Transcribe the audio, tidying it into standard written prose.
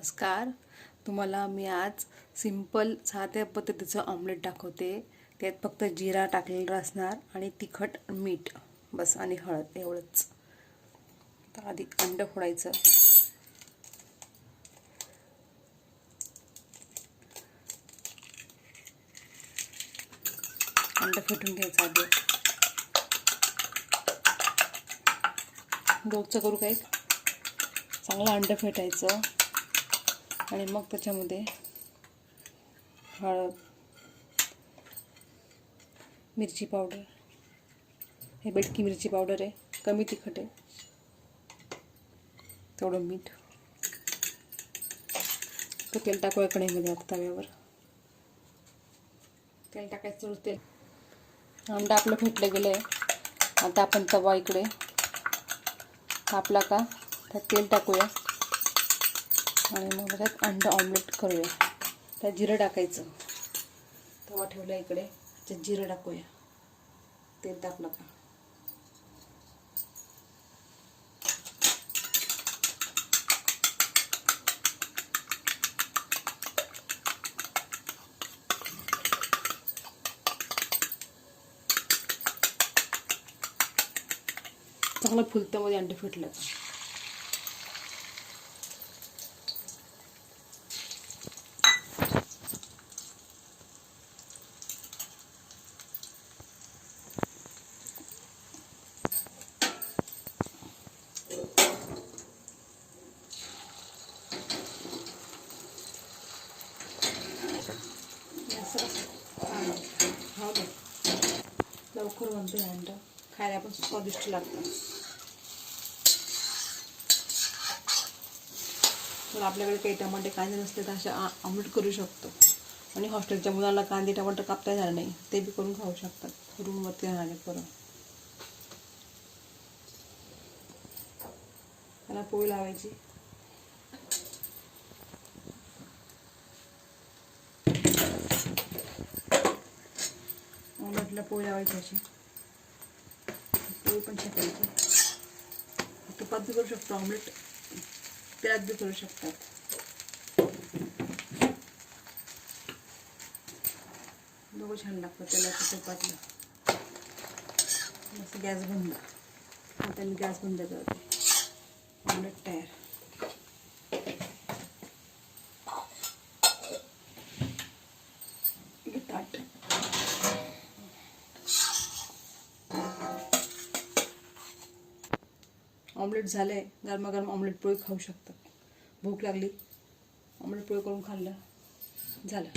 नमस्कार. तुम्हाला मी आज सिंपल साध्या पद्धतीचं ऑमलेट दाखवते. त्यात फक्त जिरा टाकलेला असणार आणि तिखट, मीठ बस आणि हळद एवढंच. तर आधी अंड फोडायचं. अंड फेटून घ्यायचं आधी. रोजचं करू काय, चांगलं अंड फेटायचं आणि मग त्याच्यामध्ये हळद, मिरची पावडर, हे बेटकी मिरची पावडर आहे, कमी तिखट आहे, थोडं मीठ. तर तेल टाकूया कढईमध्ये. आता तव्यावर तेल टाकायचं. तेल अंडा आपलं फेटलं गेलं आहे. आता आपण तवा इकडे तापला का त्यात तेल टाकूया आणि मग त्यात अंडा ऑमलेट करूया. त्यात जिरं टाकायचं. तवा ठेवला इकडे, त्यात जिरं टाकूया. तेल टाकलं का चांगलं फुलतं. मध्ये अंडे फेटलं का लवकर बनते अंड, खायला पण स्वादिष्ट लागतं. तर आपल्याकडे काही टमाटे कांदे नसले तर अशा ऑमलेट करू शकतो. आणि हॉस्टेलच्या मुलांना कांदे टमाटर कापता येणार नाही, ते बी करून खाऊ शकतात रूमवरती राहणारे करून. त्याला पोळी लावायची. ऑमलेटला पोळी लावायची अशी. पोळी पण शेकायची. तुपात बी करू शकतो ऑमलेट, तेलात बी करू शकतात. दोघं छान लागतं तेलाचं तुपातलं. असं गॅस बंद. आता मी गॅस बंद करते. ऑमलेट तयार. ताट ऑमलेट झालंय. गरमागरम ऑमलेट पोळी खाऊ शकतात. भूक लागली, ऑमलेट पोळी करून खाल्लं, झालं.